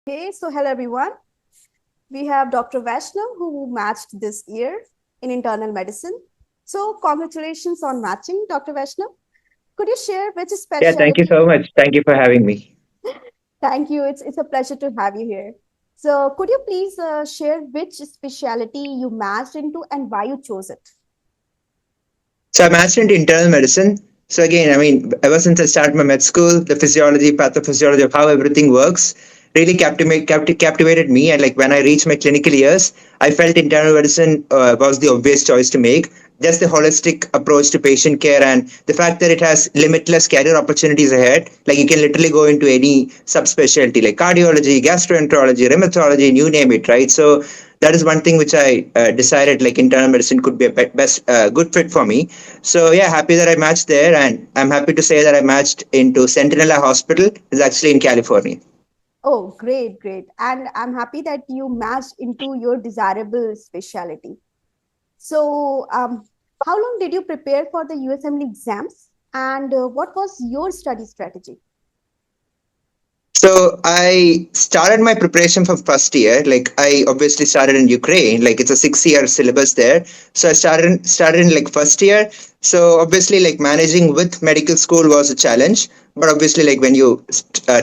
Okay, so hello everyone. We have Dr. Vaishnav who matched this year in internal medicine. So congratulations on matching, Dr. Vaishnav. Could you share which Yeah, thank you specialty? so much. Thank you for having me. Thank you. It's a pleasure to have you here. So could you please share which specialty you matched into and why you chose it? So I'm mastered into internal medicine. So again, ever since I started my med school, the physiology, pathophysiology of how everything works really captivated me. And like when I reached my clinical years, I felt internal medicine was the obvious choice to make. Just the holistic approach to patient care and the fact that it has limitless career opportunities ahead. Like you can literally go into any subspecialty like cardiology, gastroenterology, rheumatology, you name it, right? So that is one thing which I decided like internal medicine could be a best good fit for me. So yeah, happy that I matched there, and I'm happy to say that I matched into Centinela Hospital. It's actually in California. Oh, great, great. And I'm happy that you matched into your desirable specialty. So, how long did you prepare for the USMLE exams? And what was your study strategy? So I started my preparation for first year. Like I obviously started in Ukraine. Like it's a 6 year syllabus there. So I started in like first year. So obviously like managing with medical school was a challenge. But obviously like when you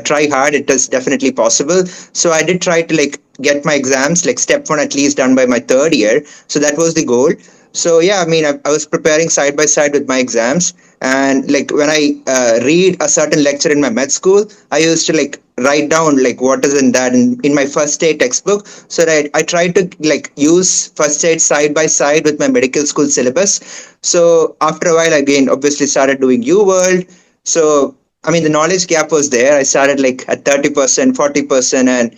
try hard, it is definitely possible. So I did try to like get my exams like step one at least done by my third year. So that was the goal. So yeah, I was preparing side by side with my exams, and like when I read a certain lecture in my med school, I used to like write down like what is in that in my first aid textbook. So that I tried to like use first aid side by side with my medical school syllabus. So after a while, again, obviously started doing U World. So the knowledge gap was there. I started like at 30%, 40%, and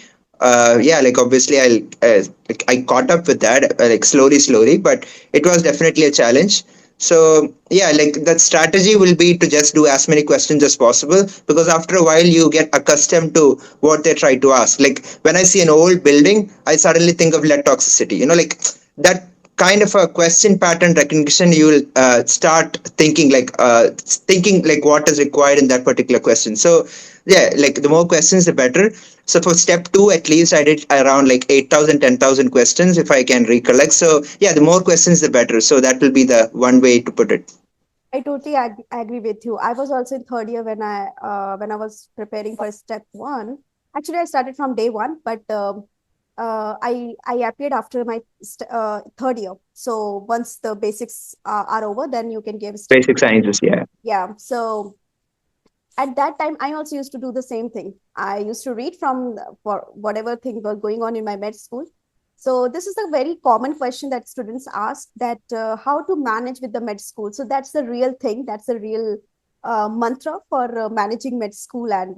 yeah, like obviously I caught up with that like slowly, but it was definitely a challenge. So yeah, like that strategy will be to just do as many questions as possible, because after a while you get accustomed to what they try to ask. Like when I see an old building, I suddenly think of lead toxicity. Like that kind of a question pattern recognition, you will start thinking like what is required in that particular question. So yeah, like the more questions the better. So for step two, at least I did around like 8,000, 10,000 questions if I can recollect. So yeah, the more questions the better. So that will be the one way to put it. I totally agree with you. I was also in third year when I was preparing for step one. Actually, I started from day one, but I appeared after my third year. So once the basics are over, then you can give step Basic two. sciences, yeah. Yeah. So at that time, I also used to do the same thing. I used to read from for whatever thing was going on in my med school. So this is a very common question that students ask, that how to manage with the med school. So that's the real thing. That's the real mantra for managing med school and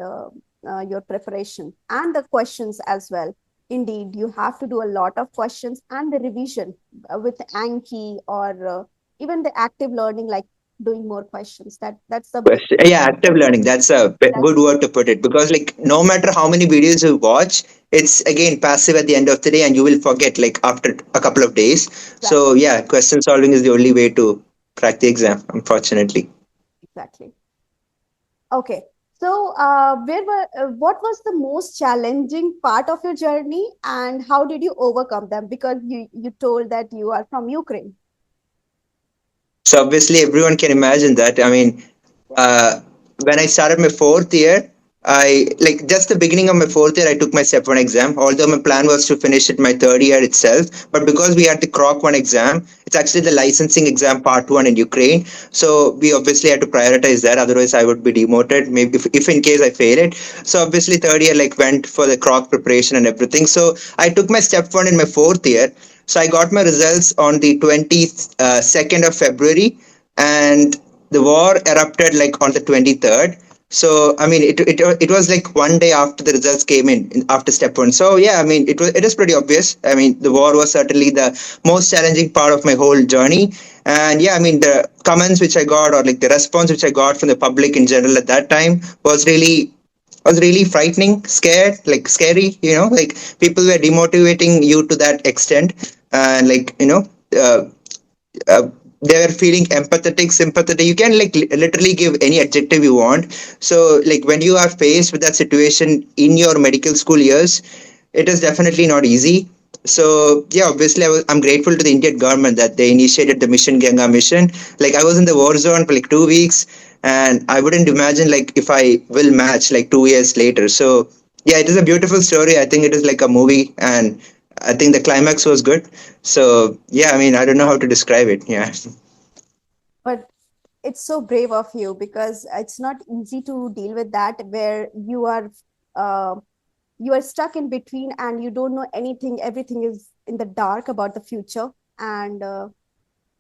your preparation and the questions as well. Indeed, you have to do a lot of questions and the revision with Anki or even the active learning, like doing more questions. That's the Question. Yeah, active learning. That's a that's good word to put it, because like no matter how many videos you watch, it's again passive at the end of the day, and you will forget like after a couple of days. So exactly yeah, question solving is the only way to crack the exam, unfortunately. exactly. Okay. So, what was the most challenging part of your journey, and how did you overcome them? Because you told that you are from Ukraine. So obviously everyone can imagine that. Uh, when I started my fourth year, I like just the beginning of my fourth year, I took my step one exam. Although my plan was to finish it my third year itself, but because we had the Croc one exam, it's actually the licensing exam part one in Ukraine. So we obviously had to prioritize that. Otherwise, I would be demoted. Maybe if in case I fail it. So obviously, third year like went for the Croc preparation and everything. So I took my step one in my fourth year. So I got my results on the 22nd of February, and the war erupted like on the 23rd. So it was like one day after the results came in after step one. So yeah, it is pretty obvious. The war was certainly the most challenging part of my whole journey. And yeah, the comments which I got, or like the response which I got from the public in general at that time was really frightening, scared, like scary. Like people were demotivating you to that extent, and like uh, they were feeling empathetic, sympathetic. You can like literally give any adjective you want. So like when you are faced with that situation in your medical school years, it is definitely not easy. So yeah, obviously I'm grateful to the Indian government that they initiated the Mission Ganga mission. Like I was in the war zone for like 2 weeks, and I wouldn't imagine like if I will match like 2 years later. So yeah, it is a beautiful story. I think it is like a movie, and I think the climax was good. So yeah, I mean I don't know how to describe it. Yeah. But it's so brave of you because it's not easy to deal with that where uh, you are stuck in between and you don't know anything. Everything is in the dark about the future, and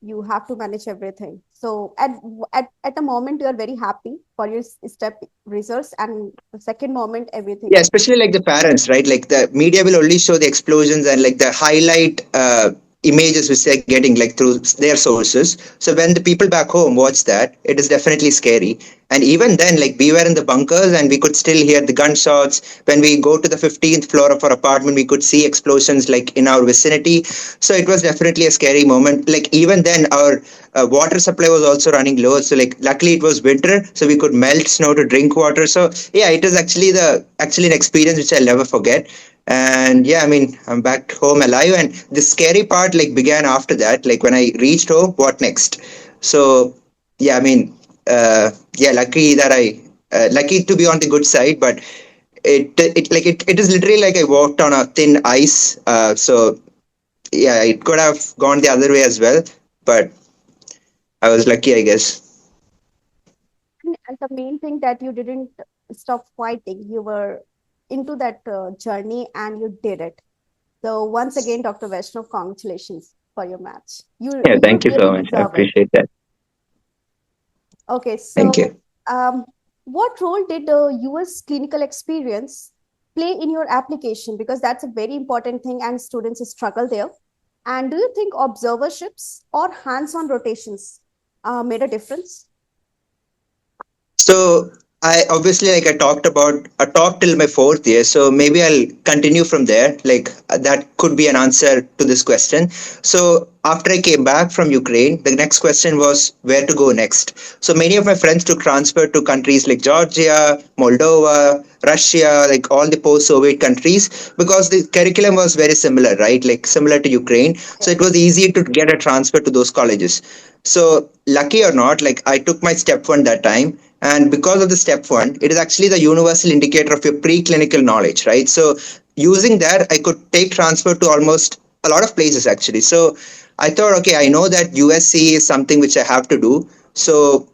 you have to manage everything. So at the moment you are very happy for your step results, and the second moment everything Yeah, is especially like the parents, right? Like the media will only show the explosions and like the highlight images which they're getting like through their sources. So when the people back home watch that, it is definitely scary. And even then, like we were in the bunkers and we could still hear the gunshots. When we go to the 15th floor of our apartment, we could see explosions like in our vicinity. So it was definitely a scary moment. Like even then, our water supply was also running low. So like luckily it was winter, so we could melt snow to drink water. So yeah, it is actually an experience which I'll never forget. And yeah, I mean I'm back home alive, and the scary part like began after that. Like when I reached home, what next? So yeah, I mean yeah, lucky to be on the good side, but it is literally like I walked on a thin ice. So yeah, it could have gone the other way as well, but I was lucky, I guess. and the main thing that you didn't stop fighting. You were into that journey and you did it. So once again, Dr. Vaishnav, congratulations for your match. Yeah, You thank you so really much. I deserve it. appreciate that. Okay, Thank so you. what role did the US clinical experience play in your application? Because that's a very important thing, and students struggle there. And do you think observerships or hands-on rotations made a difference? So I obviously like I talked till my fourth year, so maybe I'll continue from there. Like that could be an answer to this question. So after I came back from Ukraine, the next question was where to go next. So many of my friends took transfer to countries like Georgia, Moldova, Russia, like all the post-Soviet countries because the curriculum was very similar, right? Like similar to Ukraine. So it was easy to get a transfer to those colleges. So lucky or not, like I took my step one that time, and because of the step one, it is actually the universal indicator of your preclinical knowledge, right? So using that, I could take transfer to almost a lot of places actually. So I thought, okay, I know that USC is something which I have to do. So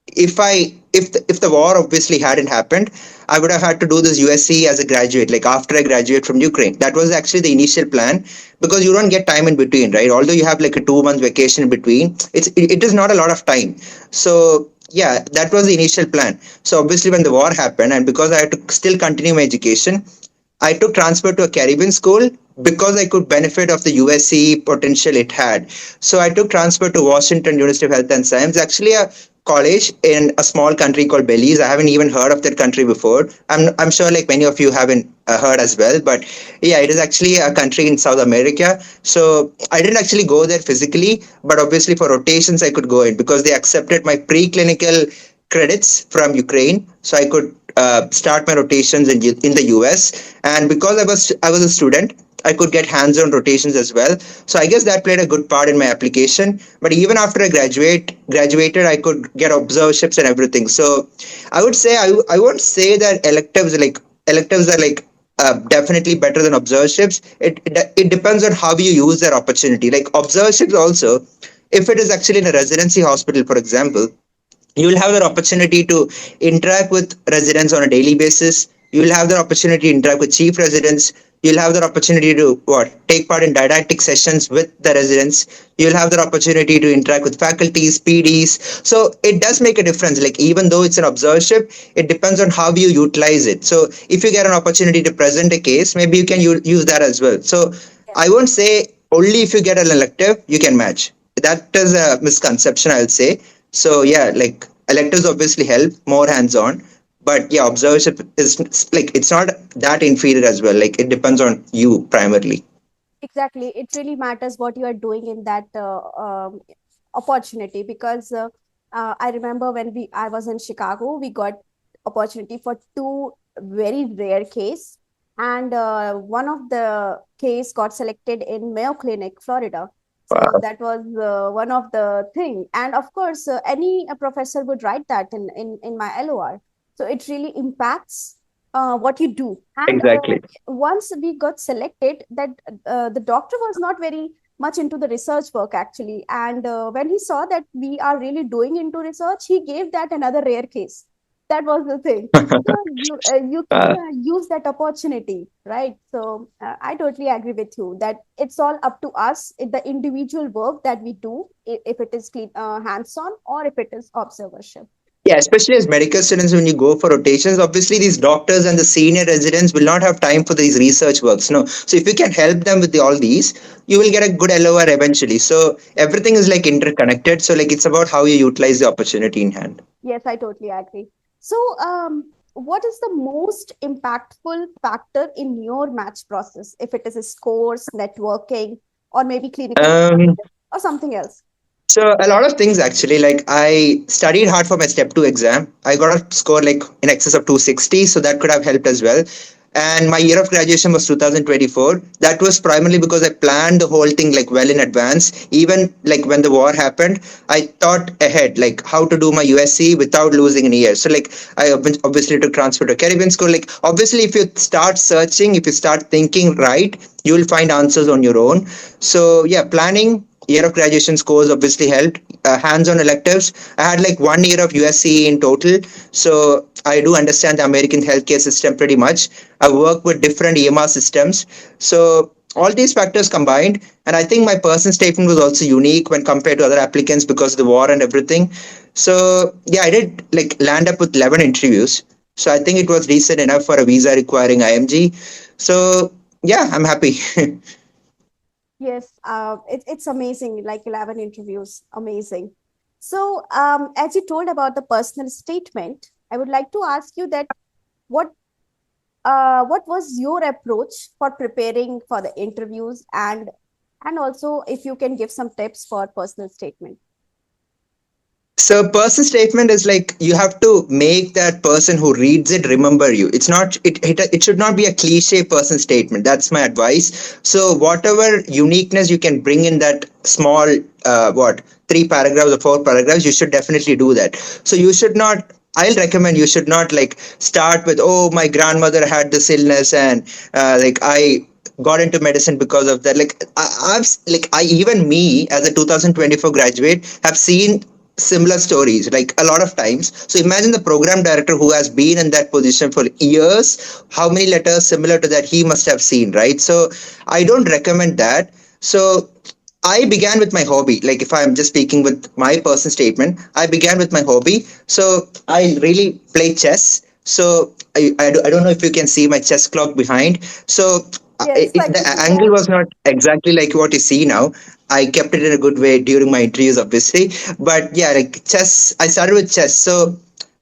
if the war obviously hadn't happened, I would have had to do this USC as a graduate, like after I graduate from Ukraine. That was actually the initial plan because you don't get time in between, right? Although you have like a 2 month vacation in between, it is not a lot of time. So yeah, that was the initial plan. So obviously when the war happened, and because I had to still continue my education, I took transfer to a Caribbean school because I could benefit of the USC potential it had. So I took transfer to Washington University of Health and Science, actually a college in a small country called Belize. I haven't even heard of that country before. I'm sure like many of you haven't heard as well, but yeah, it is actually a country in South America. So I didn't actually go there physically, but obviously for rotations I could go in because they accepted my preclinical credits from Ukraine, so I could start my rotations in the US. And because I was a student, I could get hands-on rotations as well. So I guess that played a good part in my application. But even after I graduated, I could get observerships and everything. So I would say I won't say that electives are like definitely better than observerships. It depends on how you use that opportunity. Like observerships also, if it is actually in a residency hospital, for example, you will have the opportunity to interact with residents on a daily basis. You will have the opportunity to interact with chief residents. You'll have the opportunity to take part in didactic sessions with the residents. You'll have the opportunity to interact with faculties, PDs. So it does make a difference. Like even though it's an observership, it depends on how you utilize it. So if you get an opportunity to present a case, maybe you can use that as well. So I won't say only if you get an elective you can match. That is a misconception, I'll say. So yeah, like electives obviously help more hands-on, but yeah, observership is like it's not that inferior as well. Like it depends on you primarily. Exactly. It really matters what you are doing in that opportunity, because I remember when we I was in Chicago, we got opportunity for two very rare case, and one of the case got selected in Mayo Clinic, Florida. So Wow. that was one of the thing, and of course, any professor would write that in my LOR. So it really impacts what you do. And Exactly. once we got selected, that the doctor was not very much into the research work actually, and when he saw that we are really doing into research, he gave that another rare case. That was the thing. So you can Uh, use that opportunity, right? So I totally agree with you that it's all up to us, the individual work that we do, if it is clean, hands-on, or if it is observership. Yeah, especially as medical students, when you go for rotations, obviously these doctors and the senior residents will not have time for these research works. No, so if you can help them with all these, you will get a good LOR eventually. So everything is like interconnected. So like it's about how you utilize the opportunity in hand. Yes, I totally agree. So, what is the most impactful factor in your match process? If it is a scores, networking, or maybe clinical Um, experience, or something else? So a lot of things actually. Like I studied hard for my step two exam. I got a score like in excess of 260, so that could have helped as well. And my year of graduation was 2024. That was primarily because I planned the whole thing like well in advance. Even like when the war happened, I thought ahead like how to do my USC without losing an year. So like I obviously took transfer to Caribbean school. Like obviously, if you start searching, if you start thinking right, you will find answers on your own. So yeah, planning year of graduation scores obviously helped. Hands-on electives. I had like 1 year of USC in total, so I do understand the American healthcare system pretty much. I work with different EMR systems, so all these factors combined, and I think my personal statement was also unique when compared to other applicants because of the war and everything. So yeah, I did like land up with 11 interviews. So I think it was decent enough for a visa requiring IMG. So yeah, I'm happy. Yes, it's amazing. Like 11 interviews, amazing. So, as you told about the personal statement, I would like to ask you that what what was your approach for preparing for the interviews, and also if you can give some tips for personal statement. So person statement is like you have to make that person who reads it remember you. It's not it should not be a cliche person statement. That's my advice. So whatever uniqueness you can bring in that small what 3 paragraphs or 4 paragraphs, you should definitely do that. So you should not. I'll recommend you should not like start with oh my grandmother had this illness and like I got into medicine because of that. Like I've like I even me as a 2024 graduate have seen similar stories like a lot of times. So imagine the program director who has been in that position for years, how many letters similar to that he must have seen, right? So I don't recommend that. So I began with my hobby. Like if I'm just speaking with my personal statement, I began with my hobby. So I really play chess. So I don't know if you can see my chess clock behind. So Yes, I the can see angle that. was not exactly like what you see now. I kept it in a good way during my interviews, obviously. But yeah, like chess, I started with chess. So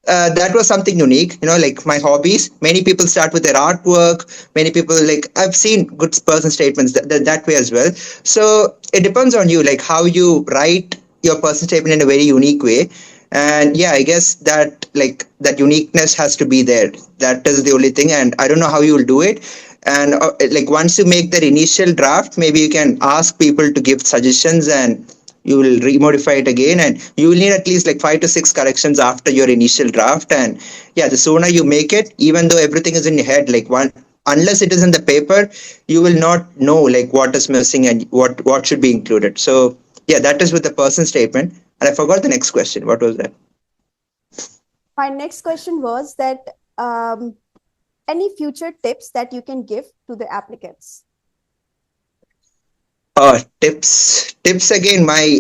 that was something unique, like my hobbies. Many people start with their artwork. Many people, like, I've seen good person statements that way as well. So it depends on you, like, how you write your person statement in a very unique way. And yeah, I guess that, like, that uniqueness has to be there. That is the only thing. And I don't know how you will do it. And like once you make that initial draft, maybe you can ask people to give suggestions and you will remodify it again, and you will need at least like 5 to 6 corrections after your initial draft. And yeah, the sooner you make it, even though everything is in your head, like one unless it is in the paper, you will not know like what is missing and what should be included. So yeah, that is with the person statement. And I forgot the next question. What was that? My next question was that any future tips that you can give to the applicants. Tips again. My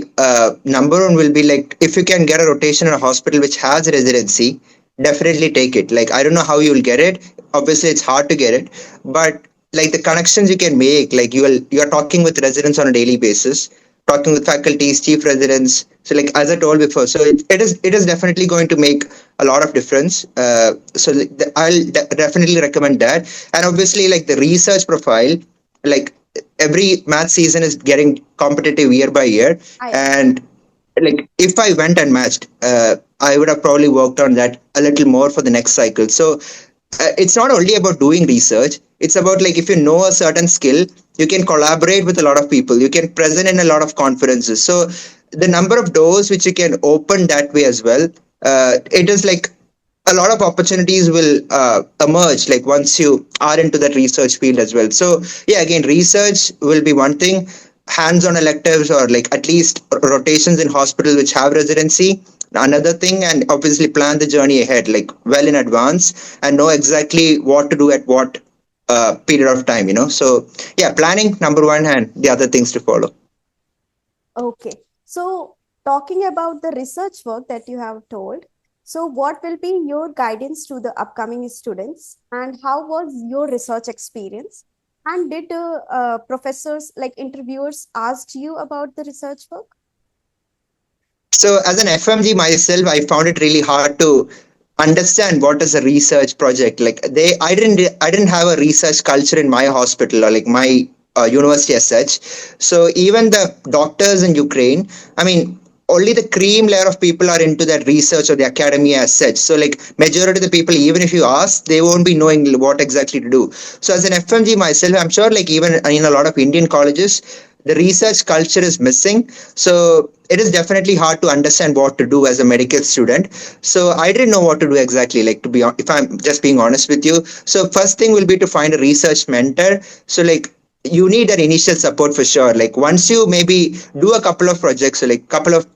number one will be like if you can get a rotation in a hospital which has residency, definitely take it. Like I don't know how you will get it. Obviously, it's hard to get it, but like the connections you can make, like you are talking with residents on a daily basis, talking with faculties, chief residents. So like as I told before, so it is definitely going to make a lot of difference. So definitely recommend that, and obviously like the research profile, like every math season is getting competitive year by year, I and agree. like if I went unmatched, I would have probably worked on that a little more for the next cycle. So it's not only about doing research. It's about like if you know a certain skill, you can collaborate with a lot of people. You can present in a lot of conferences. So the number of doors which you can open that way as well, it is like a lot of opportunities will emerge like once you are into that research field as well. So yeah, again, research will be one thing. Hands-on electives or like at least rotations in hospital which have residency, another thing, and obviously plan the journey ahead like well in advance and know exactly what to do at what period of time, you know. So yeah, planning number one and the other things to follow. Okay. So, talking about the research work that you have told, so what will be your guidance to the upcoming students, and how was your research experience? And did professors, like interviewers, asked you about the research work? So as an FMG myself, I found it really hard to understand what is a research project. Like I didn't have a research culture in my hospital or like my university as such. So even the doctors in Ukraine, I mean, only the cream layer of people are into that research or the academy as such. So like majority of the people, even if you ask, they won't be knowing what exactly to do. So as an FMG myself, I'm sure like even in a lot of Indian colleges, the research culture is missing. So it is definitely hard to understand what to do as a medical student. So I didn't know what to do exactly, like to be if I'm just being honest with you. So first thing will be to find a research mentor. So like you need that initial support for sure. Like once you maybe do a couple of projects, so like couple of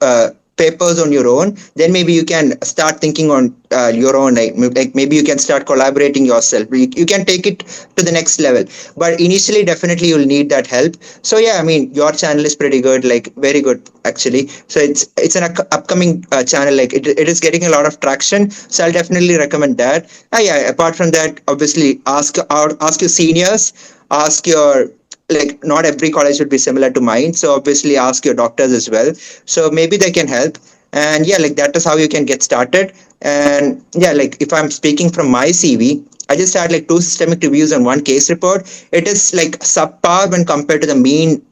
papers on your own, then maybe you can start thinking on your own, like maybe you can start collaborating yourself. You can take it to the next level, but initially definitely you'll need that help. So yeah, I mean your channel is pretty good, like very good actually. So it's an upcoming channel, like it is getting a lot of traction, so I'll definitely recommend that. Yeah, apart from that, obviously ask your seniors, ask your, like not every college would be similar to mine, so obviously ask your doctors as well, so maybe they can help. And yeah, like that is how you can get started. And yeah, like if I'm speaking from my CV, I just had like two systemic reviews and one case report. It is like subpar when compared to the mean.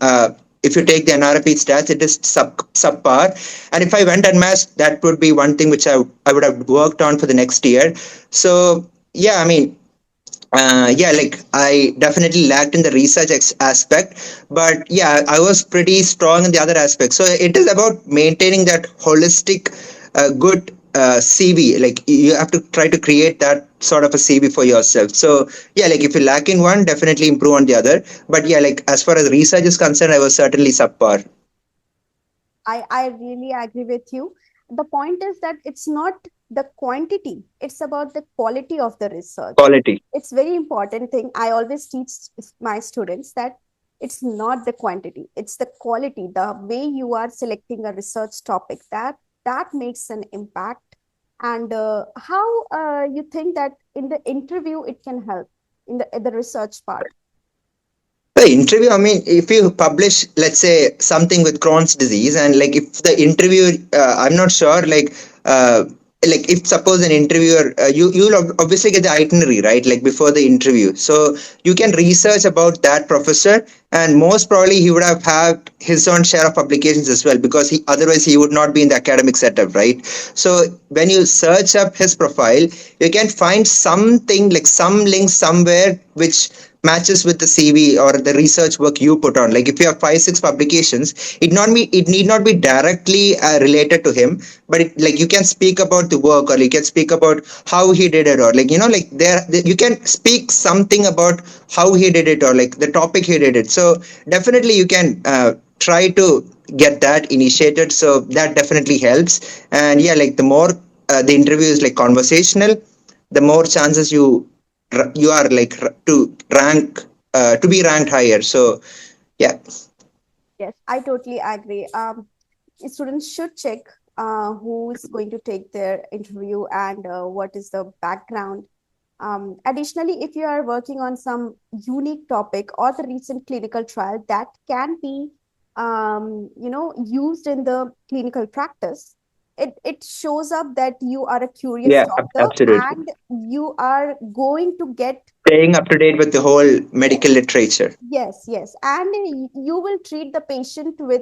If you take the NRP stats, it is subpar. And if I went unmasked, that would be one thing which I would have worked on for the next year. So yeah, I mean, yeah, like I definitely lacked in the research aspect, but yeah, I was pretty strong in the other aspects. So it is about maintaining that holistic, good CV. Like you have to try to create that sort of a CV for yourself. So yeah, like if you lack in one, definitely improve on the other. But yeah, like as far as research is concerned, I was certainly subpar. I really agree with you. The point is that it's not the quantity, it's about the quality of the research. Quality. It's very important thing. I always teach my students that it's not the quantity, it's the quality, the way you are selecting a research topic that makes an impact. And how you think that in the interview it can help in the research part? The interview, I mean, if you publish, let's say, something with Crohn's disease, and like if the interviewer, I'm not sure, like if suppose an interviewer, you'll obviously get the itinerary, right? Like before the interview, so you can research about that professor, and most probably he would have had his own share of publications as well, because he otherwise he would not be in the academic setup, right? So when you search up his profile, you can find something like some link somewhere which matches with the CV or the research work you put on. Like if you have 5 6 publications, it need not be directly related to him, but like you can speak about the work, or you can speak about how he did it, or like you know, like you can speak something about how he did it, or like the topic he did it. So definitely you can try to get that initiated. So that definitely helps. And yeah, like the more the interview is like conversational, the more chances you are like to rank to be ranked higher. So yeah. Yes, I totally agree. Students should check who is going to take their interview and what is the background. Additionally, if you are working on some unique topic or the recent clinical trial that can be, used in the clinical practice, it shows up that you are a curious Yeah, doctor absolutely. and you are going to get. Staying up to date with the whole medical literature. Yes, yes. And you will treat the patient with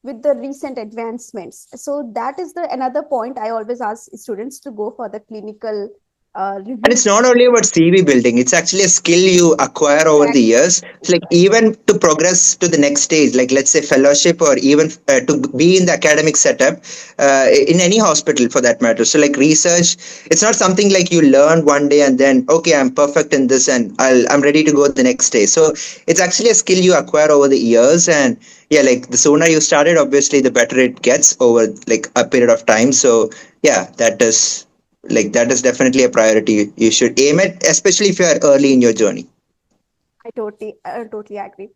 with the recent advancements. So that is the another point I always ask students to go for the clinical And review. it's not only about CV building, it's actually a skill you acquire over the Exactly. years. It's like even to progress to the next stage, like let's say fellowship or even to be in the academic setup in any hospital for that matter. So, like research, it's not something like you learn one day and then, okay, I'm perfect in this and I'm ready to go the next day. So, it's actually a skill you acquire over the years. And yeah, like the sooner you started, obviously, the better it gets over like a period of time. So, yeah, that is definitely a priority you should aim at, especially if you are early in your journey. I totally agree.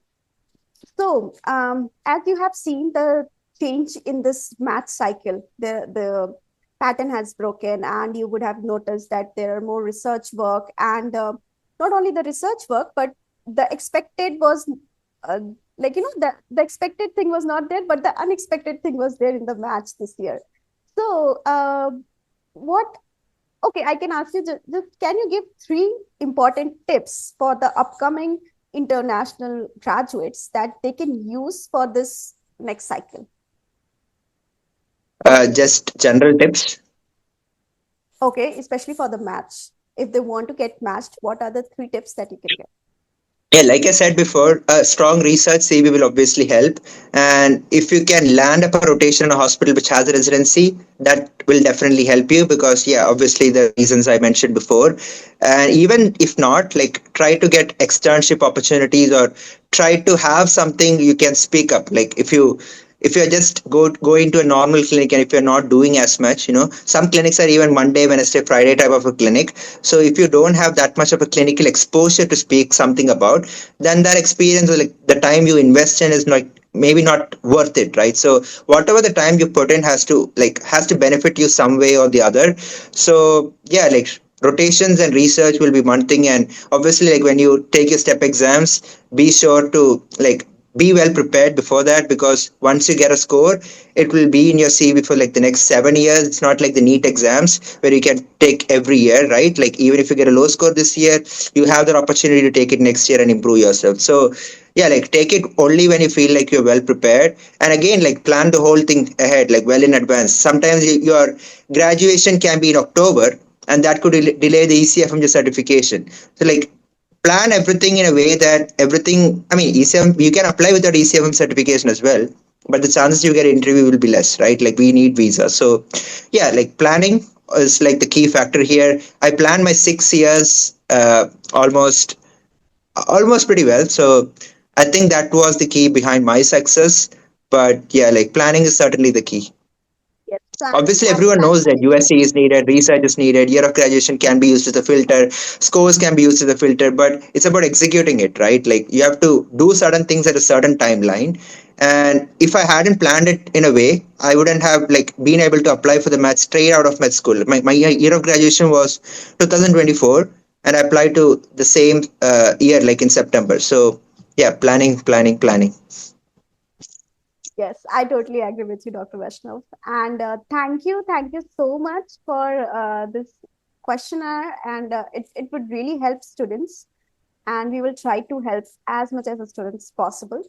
So, as you have seen the change in this math cycle, the pattern has broken, and you would have noticed that there are more research work, and not only the research work, but the expected was uh, like the expected thing was not there, but the unexpected thing was there in the match this year. So, what okay, I can ask you just can you give three important tips for the upcoming international graduates that they can use for this next cycle? Just general tips. Okay, especially for the match. If they want to get matched, what are the three tips that you can get? Yeah, like I said before, a strong research CV will obviously help. And if you can land up a rotation in a hospital which has a residency, that will definitely help you because, yeah, obviously the reasons I mentioned before. And even if not, like try to get externship opportunities or try to have something you can speak up. Like if you're just going to a normal clinic and if you're not doing as much, some clinics are even Monday, Wednesday, Friday type of a clinic. So if you don't have that much of a clinical exposure to speak something about, then that experience or like the time you invest in is not maybe not worth it, right? So whatever the time you put in has to benefit you some way or the other. So yeah, like rotations and research will be one thing, and obviously like when you take your step exams, be sure to like be well prepared before that because once you get a score, it will be in your CV for like the next 7 years. It's not like the NEET exams where you can take every year, right? Like even if you get a low score this year, you have that opportunity to take it next year and improve yourself. So yeah, like take it only when you feel like you're well prepared. And again, like plan the whole thing ahead, like well in advance. Sometimes your graduation can be in October and that could delay the ECFM certification. So like plan everything in a way that everything, I mean, ECM, you can apply without ECM certification as well, but the chances you get an interview will be less, right? Like we need visa. So yeah, like planning is like the key factor here. I planned my 6 years almost pretty well. So I think that was the key behind my success. But yeah, like planning is certainly the key. Yes, planning Obviously, and everyone knows that timeline. USC is needed, research is needed, year of graduation can be used as a filter, scores can be used as a filter, but it's about executing it, right? Like you have to do certain things at a certain timeline. And if I hadn't planned it in a way, I wouldn't have like been able to apply for the math straight out of med school. My year of graduation was 2024, and I applied to the same year, like in September. So yeah, planning, planning, planning. Yes, I totally agree with you, Dr. Vaishnav. And thank you so much for this questionnaire. And it would really help students. And we will try to help as much as the students possible.